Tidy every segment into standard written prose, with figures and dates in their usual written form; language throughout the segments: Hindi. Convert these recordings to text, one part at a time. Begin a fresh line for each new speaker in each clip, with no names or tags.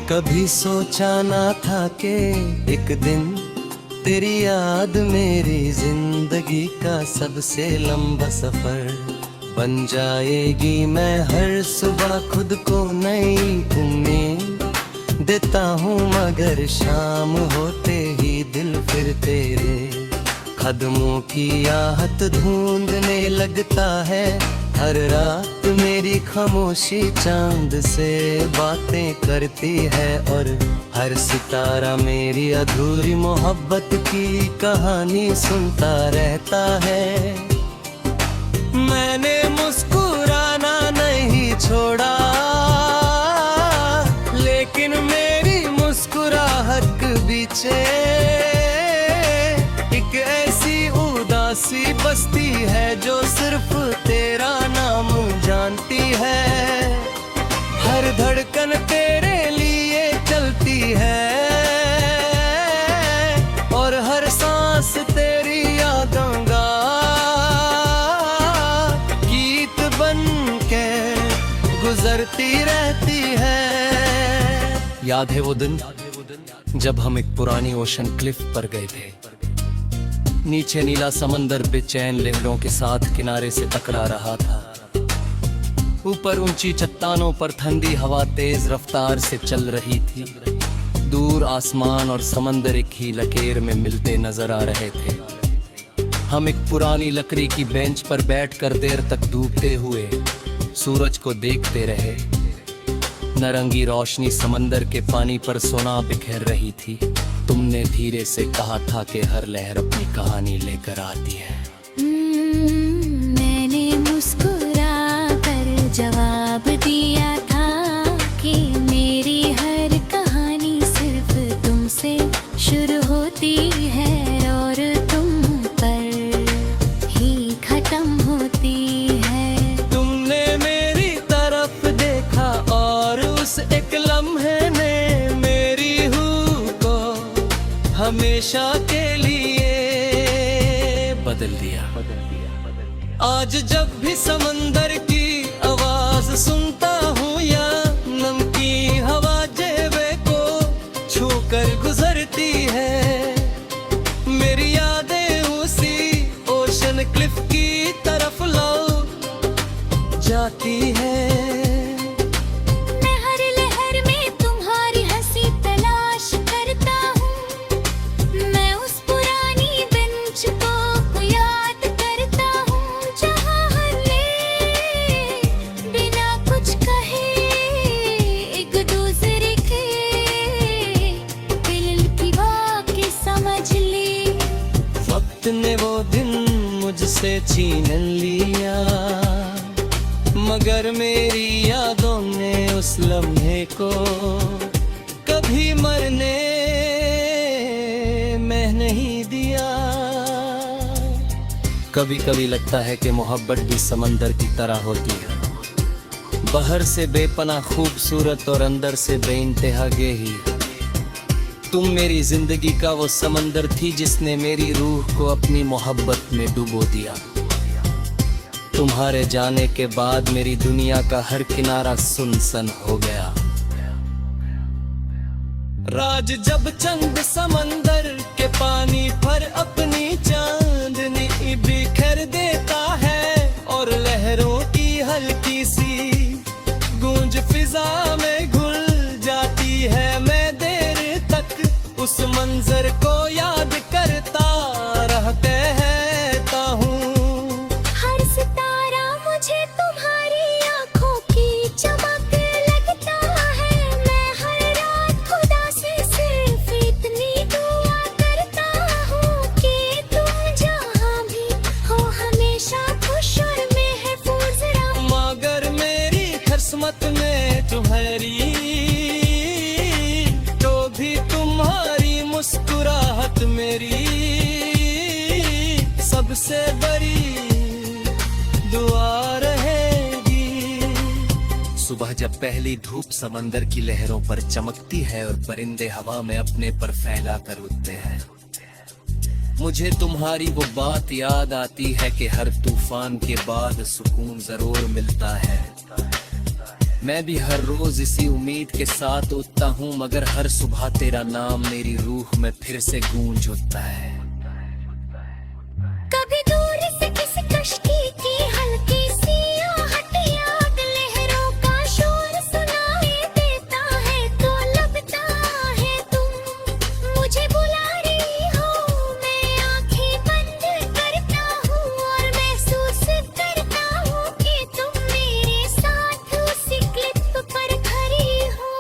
कभी सोचा ना था कि एक दिन तेरी याद मेरी जिंदगी का सबसे लंबा सफर बन जाएगी। मैं हर सुबह खुद को नई उम्मीद देता हूँ, मगर शाम होते ही दिल फिर तेरे कदमों की आहट ढूंढने लगता है। हर रात मेरी खामोशी चांद से बातें करती है और हर सितारा मेरी अधूरी मोहब्बत की कहानी सुनता रहता है। मैंने मुस्कुराना नहीं छोड़ा, लेकिन मेरी मुस्कुराहट के पीछे एक ऐसी उदासी बसती है जो सिर्फ तेरा नाम जानती है। हर धड़कन तेरे लिए चलती है और हर सांस तेरी यादों का गीत बन के गुजरती रहती है। याद है वो दिन जब हम एक पुरानी ओशन क्लिफ पर गए थे। नीचे नीला समंदर बेचैन लहरों के साथ किनारे से टकरा रहा था। ऊपर ऊंची चट्टानों पर ठंडी हवा तेज रफ्तार से चल रही थी। दूर आसमान और समंदर एक ही लकीर में मिलते नजर आ रहे थे। हम एक पुरानी लकड़ी की बेंच पर बैठकर देर तक डूबते हुए सूरज को देखते रहे। नारंगी रोशनी समंदर के पानी पर सोना बिखेर रही थी। तुमने धीरे से कहा था कि हर लहर अपनी कहानी लेकर आती है।
मैंने मुस्कुरा कर जवाब दिया था कि मेरी हर कहानी सिर्फ तुमसे शुरू होती है और तुम पर ही खत्म होती है।
तुमने मेरी तरफ देखा और उस एक लम्हे ने मेरी रूह को हमेशा के लिए बदल दिया। आज जब भी समंदर की आवाज सुनता हूँ या नमकीन हवा जेबे को छूकर गुजरती है, मेरी यादें उसी ओशन क्लिफ की तरफ लौट जाती है। ने वो दिन मुझसे छीन लिया, मगर मेरी यादों ने उस लम्हे को कभी मरने मैं नहीं दिया। कभी कभी लगता है कि मोहब्बत भी समंदर की तरह होती है, बाहर से बेपनाह खूबसूरत और अंदर से बेइंतहा गेही। तुम मेरी जिंदगी का वो समंदर थी जिसने मेरी रूह को अपनी मोहब्बत में डुबो दिया। तुम्हारे जाने के बाद मेरी दुनिया का हर किनारा सुनसान हो गया। राज जब चंद समंदर के पानी पर अपनी चांदनी बिखेर देता है और लहरों की हल्की सी गूंज फिजा में घुल जाती है। मैं उस मंजर को याद करता रहता हूँ।
हर सितारा मुझे तुम्हारी आंखों की चमक लगता है। मैं हर रात खुदा से सिर्फ इतनी दुआ करता हूँ कि तुम जहाँ भी हो हमेशा खुश और महफूज रहो।
मगर मेरी किस्मत में तुम्हारी मुस्कुराहट मेरी सबसे बड़ी दुआ रहेगी। सुबह जब पहली धूप समंदर की लहरों पर चमकती है और परिंदे हवा में अपने पर फैला कर उड़ते हैं, मुझे तुम्हारी वो बात याद आती है कि हर तूफान के बाद सुकून जरूर मिलता है। मैं भी हर रोज इसी उम्मीद के साथ उठता हूँ, मगर हर सुबह तेरा नाम मेरी रूह में फिर से गूंज उठता है।
कभी दूर से किसी कश्ती की हल्की सी आहट याद लहरों का शोर सुनाई देता है, तो लगता है तुम मुझे बुला रही हो। मैं आंखें बंद करता हूँ और महसूस करता हूँ कि तुम मेरे साथ उसी क्लिप पर खड़ी हो।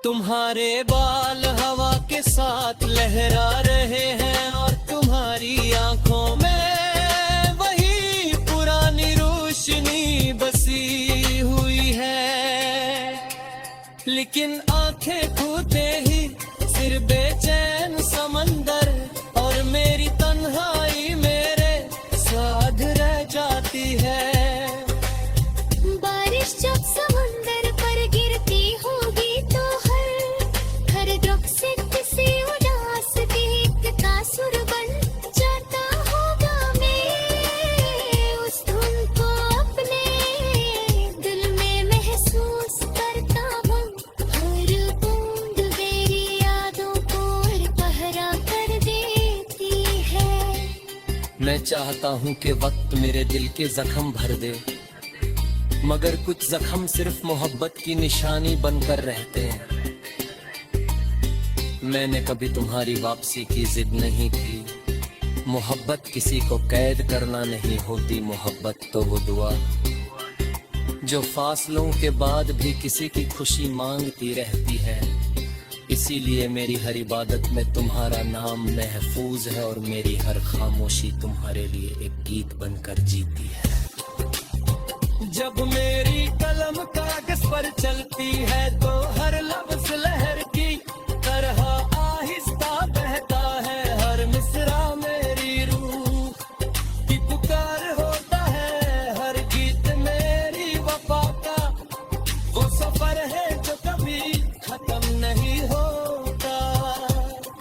तुम्हारे बाल हवा के साथ लहरा रहे हैं और तुम्हारी आंखों में वही पुरानी रोशनी बसी हुई है। लेकिन आंखें खुलते ही सिर बेचैन समंदर और मेरी तन्हाई मेरे साथ रह जाती है।
बारिश जब समुंदर पर गिरती होगी तो हर दुख से किसी उदास गीत का सुर बन जाता होगा। मैं उस धुन को अपने दिल में महसूस करता हूँ। हर बूंद मेरी यादों को और पहरा कर देती है।
मैं चाहता हूँ कि वक्त मेरे दिल के जख्म भर दे, मगर कुछ जख्म सिर्फ मोहब्बत की निशानी बनकर रहते हैं। मैंने कभी तुम्हारी वापसी की जिद नहीं की। मोहब्बत किसी को कैद करना नहीं होती, मोहब्बत तो वो दुआ जो फासलों के बाद भी किसी की खुशी मांगती रहती है। इसीलिए मेरी हर इबादत में तुम्हारा नाम महफूज है और मेरी हर खामोशी तुम्हारे लिए एक गीत बनकर जीती है। जब मेरी कलम कागज पर चलती है तो हर लफ्ज लहर की तरह आहिस्ता बहता है। हर मिसरा मेरी रूह की पुकार होता है। हर गीत मेरी वफा का वो सफर है जो कभी खत्म नहीं होता।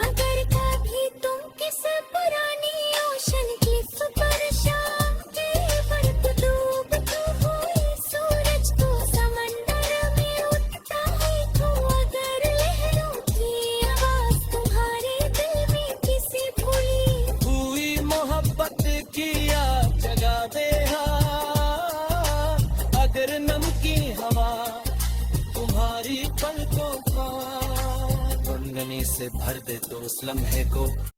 अगर कभी तुम किस पुरानी ओशन क्लिफ पर शाम के वक्त डूबते हुए सूरज को समंदर में उठता है, तो अगर लहरों की आवाज तुम्हारे दिल में किसी भूली
हुई मोहब्बत की याद जगा दे। हाँ, अगर नमकी हवा तुम्हारी पलकों का गुनगुनी से भर दे तो उस लम्हे को